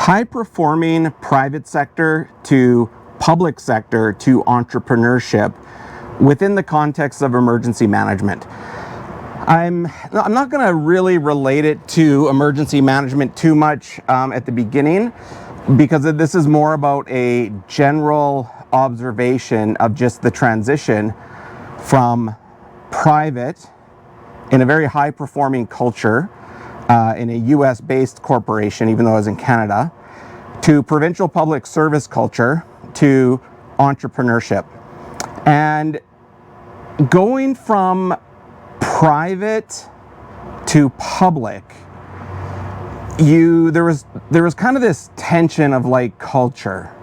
high-performing private sector to public sector to entrepreneurship within the context of emergency management. I'm not going to really relate it to emergency management too much at the beginning, because this is more about a general observation of just the transition from private in a very high-performing culture in a US-based corporation, even though I was in Canada, to provincial public service culture to entrepreneurship. And going from private to public, there was kind of this tension of like culture.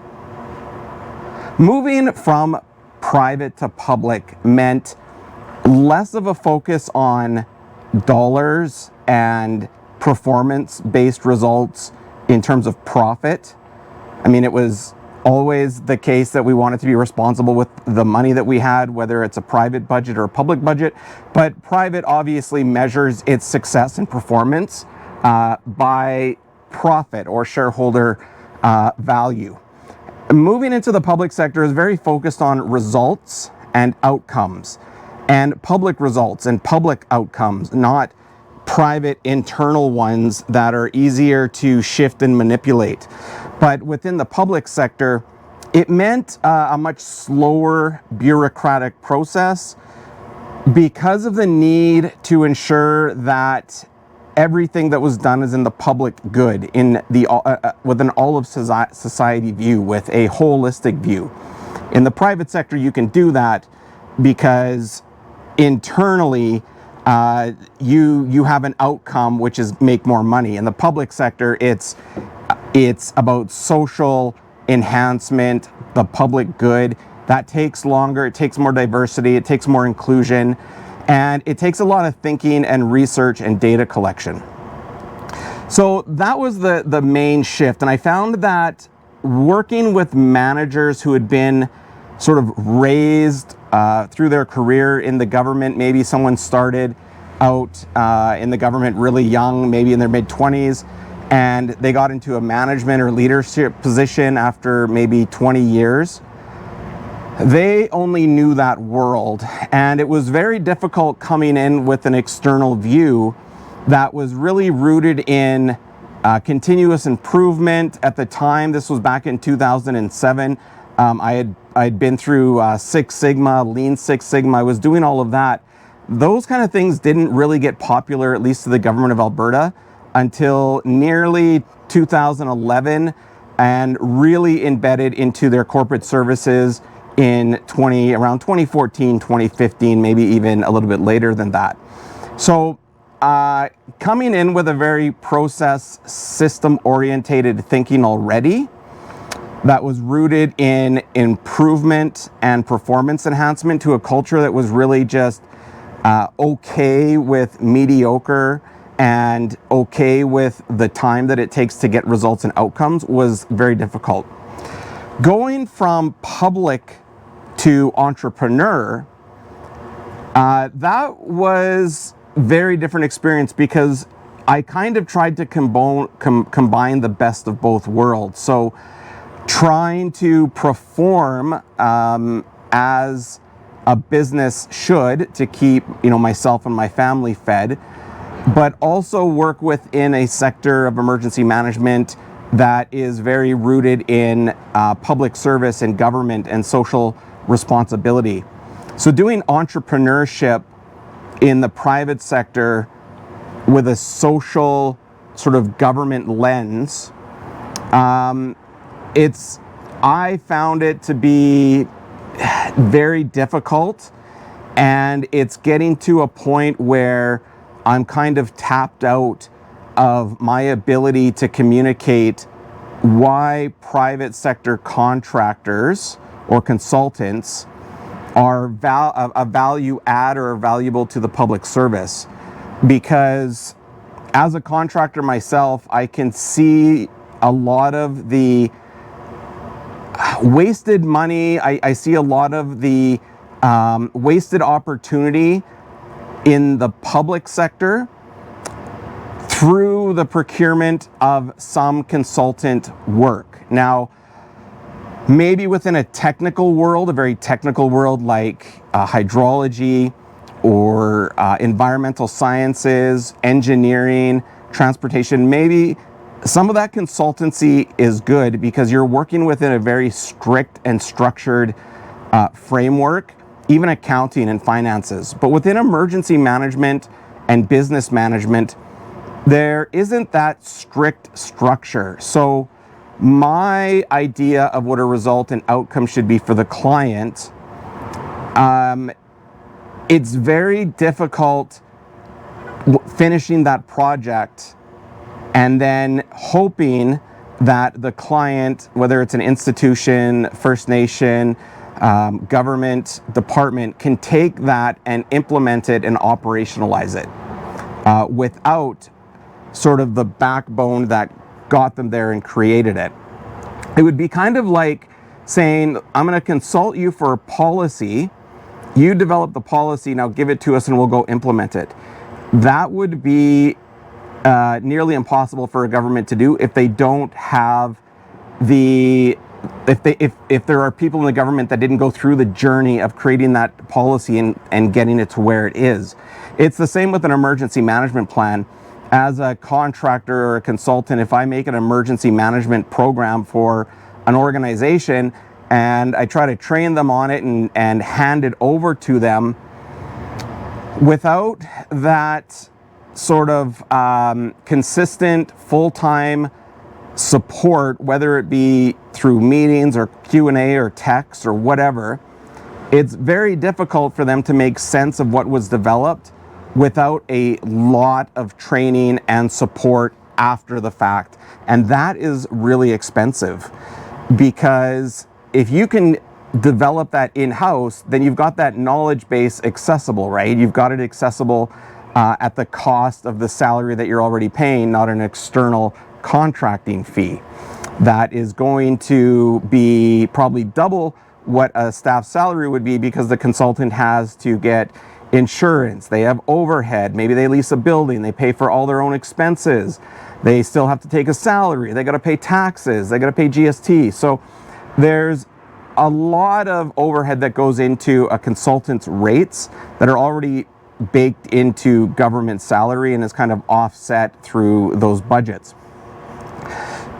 Moving from private to public meant less of a focus on dollars and performance-based results in terms of profit. I mean, it was always the case that we wanted to be responsible with the money that we had, whether it's a private budget or a public budget. But private obviously measures its success and performance by profit or shareholder value. Moving into the public sector is very focused on results and outcomes, and public results and public outcomes, not private internal ones that are easier to shift and manipulate. But within the public sector, it meant a much slower bureaucratic process because of the need to ensure that everything that was done is in the public good, in the with an all of society view, with a holistic view. In the private sector, you can do that because internally you have an outcome, which is make more money. In the public sector, it's about social enhancement, the public good. That takes longer, it takes more diversity, it takes more inclusion, and it takes a lot of thinking and research and data collection. So that was the main shift. And I found that working with managers who had been sort of raised through their career in the government, maybe someone started out in the government really young, maybe in their mid-20s, and they got into a management or leadership position after maybe 20 years. They only knew that world, and it was very difficult coming in with an external view that was really rooted in continuous improvement. At the time, this was back in 2007, I'd been through Six Sigma, Lean Six Sigma. I was doing all of that. Those kind of things didn't really get popular, at least to the government of Alberta, until nearly 2011, and really embedded into their corporate services in around 2014, 2015, maybe even a little bit later than that. So coming in with a very process system orientated thinking already, that was rooted in improvement and performance enhancement, to a culture that was really just okay with mediocre and okay with the time that it takes to get results and outcomes, was very difficult. Going from public to entrepreneur, that was very different experience, because I kind of tried to combine the best of both worlds. So trying to perform as a business should, to keep myself and my family fed, but also work within a sector of emergency management that is very rooted in public service and government and social responsibility. So doing entrepreneurship in the private sector with a social sort of government lens, I found it to be very difficult, and it's getting to a point where I'm kind of tapped out of my ability to communicate why private sector contractors or consultants are a value add or valuable to the public service. Because as a contractor myself, I can see a lot of the wasted money. I see a lot of the wasted opportunity in the public sector through the procurement of some consultant work. Now, maybe within a technical world, a very technical world like hydrology or environmental sciences, engineering, transportation, maybe some of that consultancy is good because you're working within a very strict and structured framework, even accounting and finances. But within emergency management and business management, there isn't that strict structure. So my idea of what a result and outcome should be for the client, it's very difficult finishing that project and then hoping that the client, whether it's an institution, First Nation, government department, can take that and implement it and operationalize it without sort of the backbone that got them there and created it. It would be kind of like saying, I'm going to consult you for a policy, you develop the policy, now give it to us and we'll go implement it. That would be nearly impossible for a government to do if they don't have the, if there are people in the government that didn't go through the journey of creating that policy and getting it to where it is. It's the same with an emergency management plan. As a contractor or a consultant, if I make an emergency management program for an organization and I try to train them on it and hand it over to them, without that sort of consistent full-time support, whether it be through meetings or Q&A or text or whatever, it's very difficult for them to make sense of what was developed without a lot of training and support after the fact. And that is really expensive, because if you can develop that in-house, then you've got that knowledge base accessible, right? You've got it accessible at the cost of the salary that you're already paying, not an external contracting fee. That is going to be probably double what a staff salary would be, because the consultant has to get insurance, they have overhead, maybe they lease a building, they pay for all their own expenses, they still have to take a salary, they got to pay taxes, they got to pay GST. So there's a lot of overhead that goes into a consultant's rates that are already baked into government salary and is kind of offset through those budgets.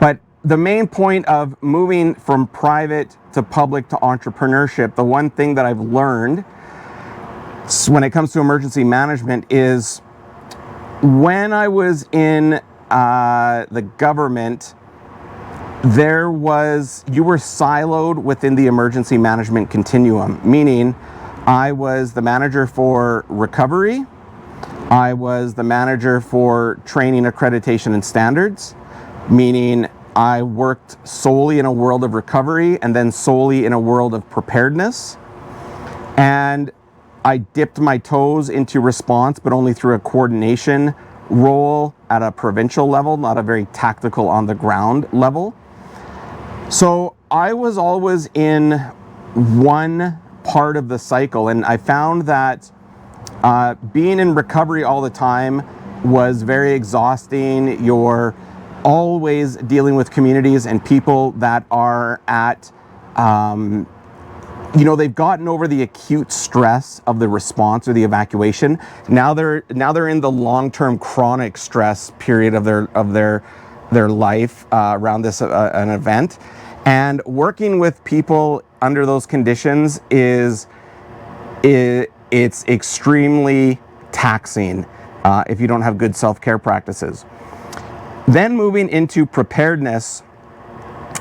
But the main point of moving from private to public to entrepreneurship, the one thing that I've learned when it comes to emergency management is, when I was in the government, you were siloed within the emergency management continuum, meaning I was the manager for recovery, I was the manager for training, accreditation, and standards, meaning I worked solely in a world of recovery and then solely in a world of preparedness. And I dipped my toes into response, but only through a coordination role at a provincial level, not a very tactical on the ground level. So I was always in one part of the cycle, and I found that being in recovery all the time was very exhausting. You're always dealing with communities and people that are at they've gotten over the acute stress of the response or the evacuation. Now they're in the long-term chronic stress period of their life around this an event. And working with people under those conditions it's extremely taxing if you don't have good self-care practices. Then moving into preparedness,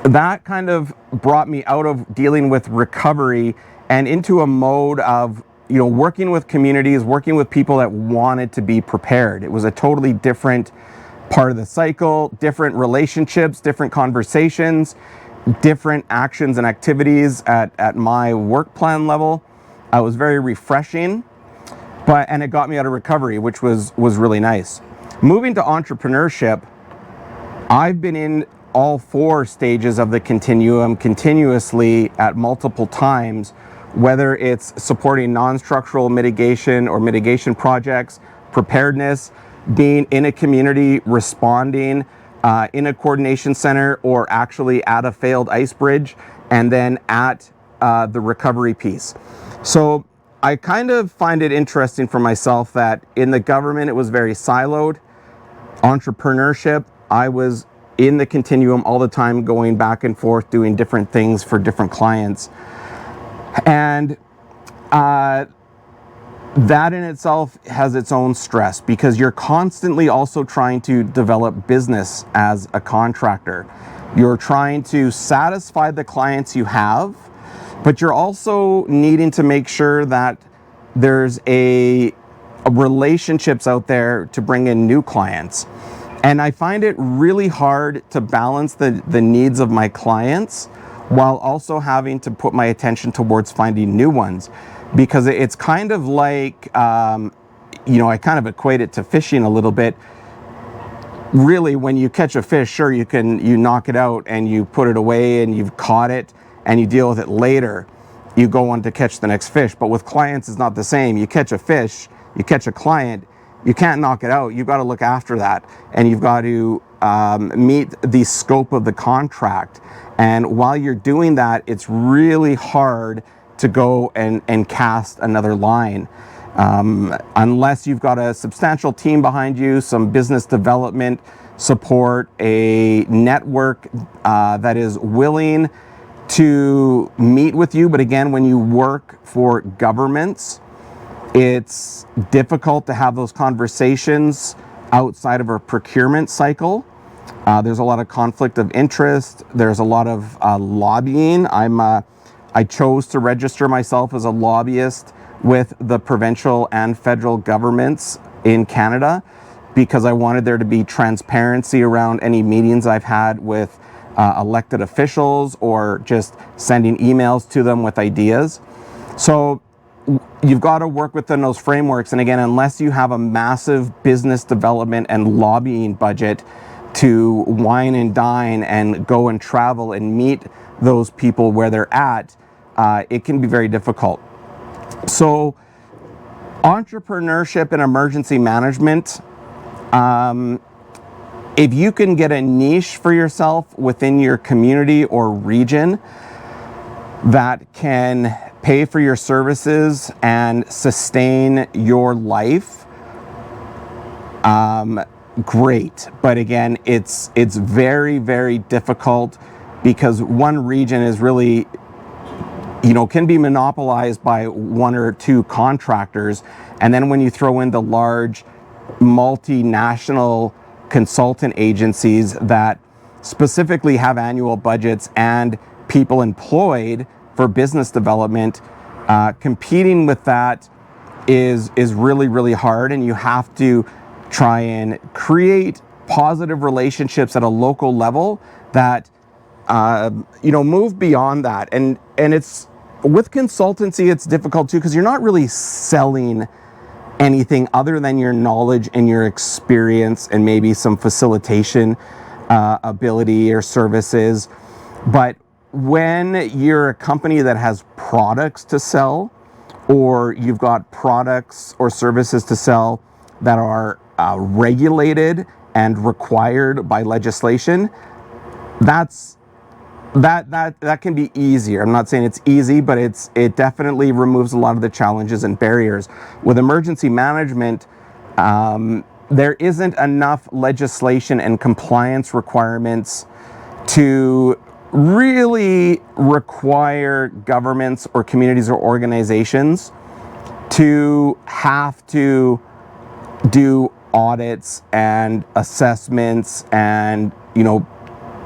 that kind of brought me out of dealing with recovery and into a mode of, working with communities, working with people that wanted to be prepared. It was a totally different part of the cycle, different relationships, different conversations, different actions and activities at my work plan level. It was very refreshing, and it got me out of recovery, which was really nice. Moving to entrepreneurship, I've been in all four stages of the continuum continuously at multiple times, whether it's supporting non-structural mitigation or mitigation projects, preparedness, being in a community, responding in a coordination center, or actually at a failed ice bridge, and then at the recovery piece. So I kind of find it interesting for myself that in the government it was very siloed. Entrepreneurship, I was in the continuum all the time, going back and forth, doing different things for different clients. And that in itself has its own stress, because you're constantly also trying to develop business as a contractor. You're trying to satisfy the clients you have, but you're also needing to make sure that there's a relationships out there to bring in new clients. And I find it really hard to balance the needs of my clients while also having to put my attention towards finding new ones. Because it's kind of like, I kind of equate it to fishing a little bit. Really, when you catch a fish, sure, you knock it out and you put it away and you've caught it and you deal with it later. You go on to catch the next fish. But with clients, it's not the same. You catch a fish, you catch a client, you can't knock it out. You've got to look after that, and you've got to meet the scope of the contract. And while you're doing that, it's really hard to go and cast another line. Unless you've got a substantial team behind you, some business development support, a network that is willing to meet with you. But again, when you work for governments, it's difficult to have those conversations outside of a procurement cycle. There's a lot of conflict of interest. There's a lot of lobbying. I chose to register myself as a lobbyist with the provincial and federal governments in Canada because I wanted there to be transparency around any meetings I've had with elected officials, or just sending emails to them with ideas. So you've got to work within those frameworks. And again, unless you have a massive business development and lobbying budget to wine and dine and go and travel and meet those people where they're at, it can be very difficult. So entrepreneurship and emergency management, if you can get a niche for yourself within your community or region that can pay for your services and sustain your life, great. But again, it's very, very difficult, because one region is really, can be monopolized by one or two contractors. And then when you throw in the large multinational consultant agencies that specifically have annual budgets and people employed for business development, competing with that is really, really hard. And you have to try and create positive relationships at a local level that move beyond that. And it's, with consultancy, it's difficult too, because you're not really selling anything other than your knowledge and your experience and maybe some facilitation ability or services. But when you're a company that has products to sell, or you've got products or services to sell that are regulated and required by legislation, that can be easier. I'm not saying it's easy, but it definitely removes a lot of the challenges and barriers. With emergency management, there isn't enough legislation and compliance requirements to really require governments or communities or organizations to have to do audits and assessments and,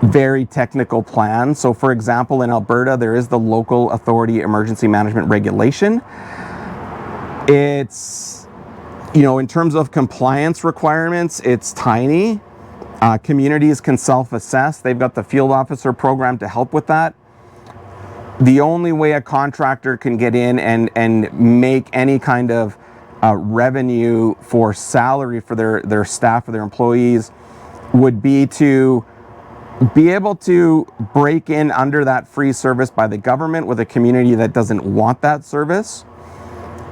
very technical plans. So for example, in Alberta, there is the Local Authority Emergency Management Regulation. It's, in terms of compliance requirements, it's tiny. Communities can self-assess. They've got the field officer program to help with that. The only way a contractor can get in and make any kind of revenue for salary for their staff or their employees would be to be able to break in under that free service by the government with a community that doesn't want that service,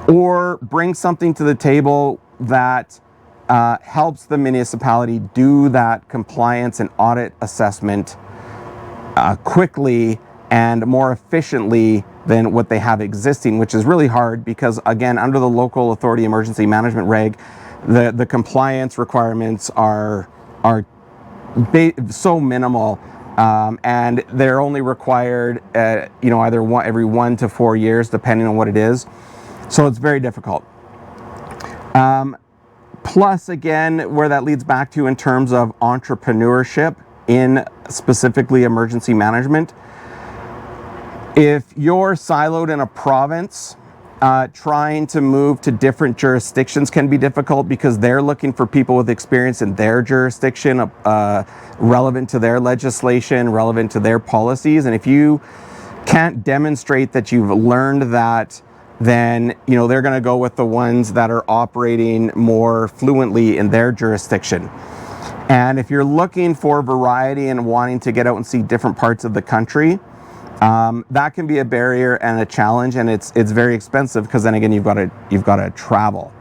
or bring something to the table that helps the municipality do that compliance and audit assessment quickly and more efficiently than what they have existing, which is really hard because, again, under the local authority emergency management reg, the compliance requirements are so minimal, and they're only required either every 1 to 4 years, depending on what it is. So it's very difficult. Plus, again, where that leads back to in terms of entrepreneurship in specifically emergency management, if you're siloed in a province, trying to move to different jurisdictions can be difficult because they're looking for people with experience in their jurisdiction, relevant to their legislation, relevant to their policies. And if you can't demonstrate that you've learned that, then they're going to go with the ones that are operating more fluently in their jurisdiction. And if you're looking for variety and wanting to get out and see different parts of the country, that can be a barrier and a challenge, and it's very expensive because then again you've got to travel.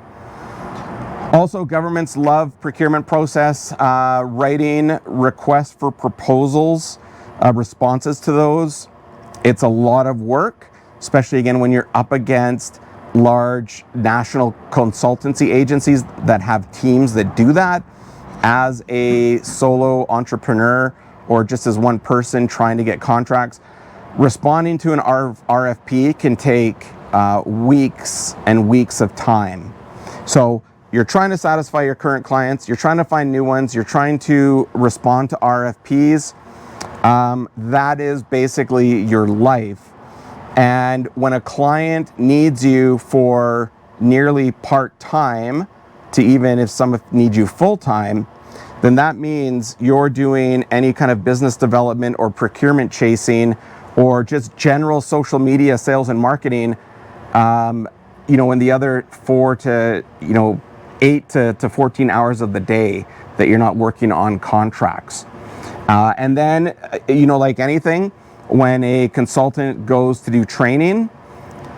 Also, governments love procurement process, writing requests for proposals, responses to those. It's a lot of work, especially again when you're up against large national consultancy agencies that have teams that do that. As a solo entrepreneur or just as one person trying to get contracts, responding to an RFP can take weeks and weeks of time. So you're trying to satisfy your current clients, you're trying to find new ones, you're trying to respond to RFPs. That is basically your life. And when a client needs you for nearly part-time, to even if some need you full-time, then that means you're doing any kind of business development or procurement chasing or just general social media sales and marketing, in the other 8 to 14 hours of the day that you're not working on contracts. And then, like anything, when a consultant goes to do training,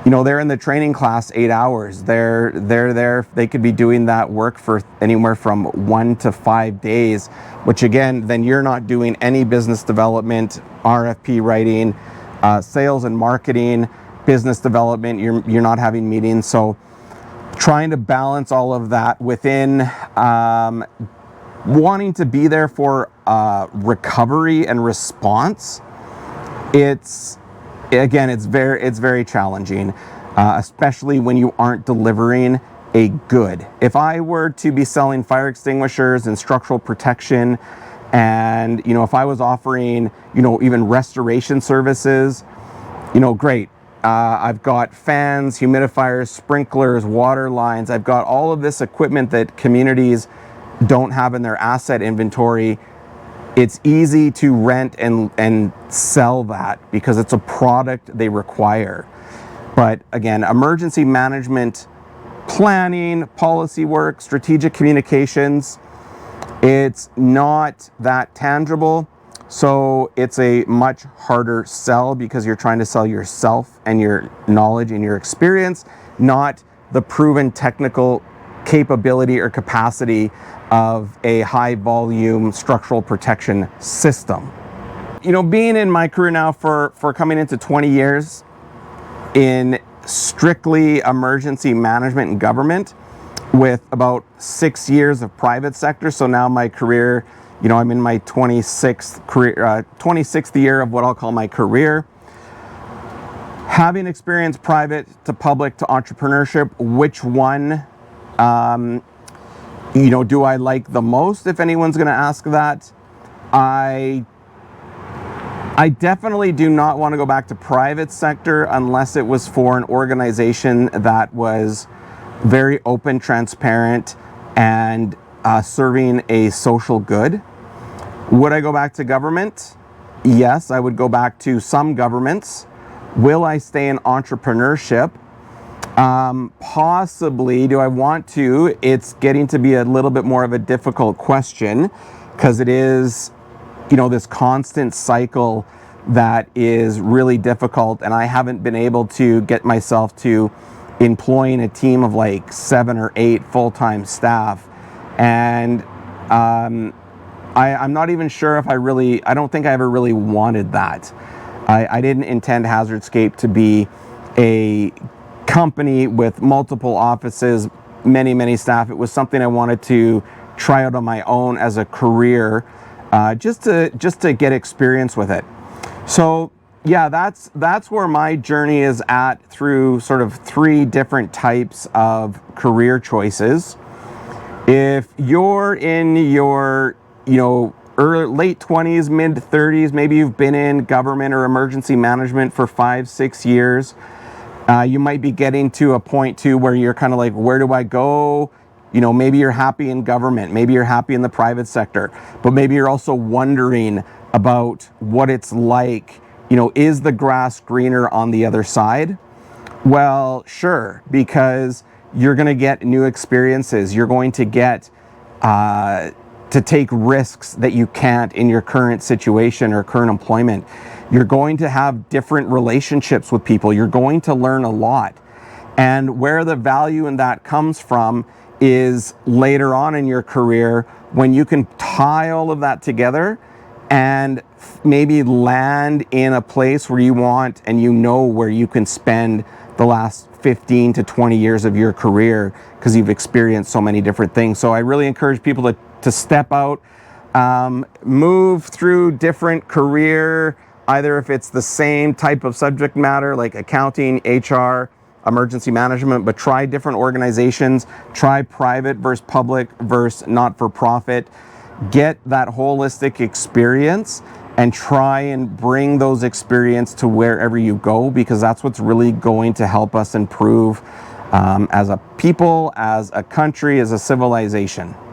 they're in the training class 8 hours. They're there. They could be doing that work for anywhere from 1 to 5 days, which again, then you're not doing any business development, RFP writing, sales and marketing, business development. You're not having meetings. So trying to balance all of that within wanting to be there for recovery and response. It's very challenging, especially when you aren't delivering a good. If I were to be selling fire extinguishers and structural protection, and if I was offering even restoration services, great. I've got fans, humidifiers, sprinklers, water lines. I've got all of this equipment that communities don't have in their asset inventory. It's easy to rent and sell that because it's a product they require. But again, emergency management planning, policy work, strategic communications, it's not that tangible. So it's a much harder sell because you're trying to sell yourself and your knowledge and your experience, not the proven technical capability or capacity of a high volume structural protection system. Being in my career now for coming into 20 years in strictly emergency management and government, with about 6 years of private sector. So now my career, I'm in my 26th year of what I'll call my career. Having experienced private to public to entrepreneurship, which one do I like the most, if anyone's going to ask that? I definitely do not want to go back to private sector unless it was for an organization that was very open, transparent, and serving a social good. Would I go back to government? Yes, I would go back to some governments. Will I stay in entrepreneurship? Possibly. Do I want to? It's getting to be a little bit more of a difficult question because it is, this constant cycle that is really difficult, and I haven't been able to get myself to employing a team of like 7 or 8 full-time staff And I'm not even sure if I don't think I ever really wanted that. I didn't intend HazardScape to be a company with multiple offices, many staff. It was something I wanted to try out on my own as a career, just to get experience with it. So yeah, that's where my journey is at, through sort of 3 different types of career choices. If you're in your, late 20s, mid 30s, maybe you've been in government or emergency management for 5-6 years, you might be getting to a point too where you're kind of like, where do I go? Maybe you're happy in government, maybe you're happy in the private sector, but maybe you're also wondering about what it's like. Is the grass greener on the other side? Well, sure, because you're going to get new experiences. You're going to get to take risks that you can't in your current situation or current employment. You're going to have different relationships with people. You're going to learn a lot. And where the value in that comes from is later on in your career, when you can tie all of that together and maybe land in a place where you want, and where you can spend the last 15 to 20 years of your career, because you've experienced so many different things. So I really encourage people to step out, move through different career, either if it's the same type of subject matter like accounting, HR, emergency management, but try different organizations, try private versus public versus not-for-profit, get that holistic experience and try and bring those experience to wherever you go, because that's what's really going to help us improve as a people, as a country, as a civilization.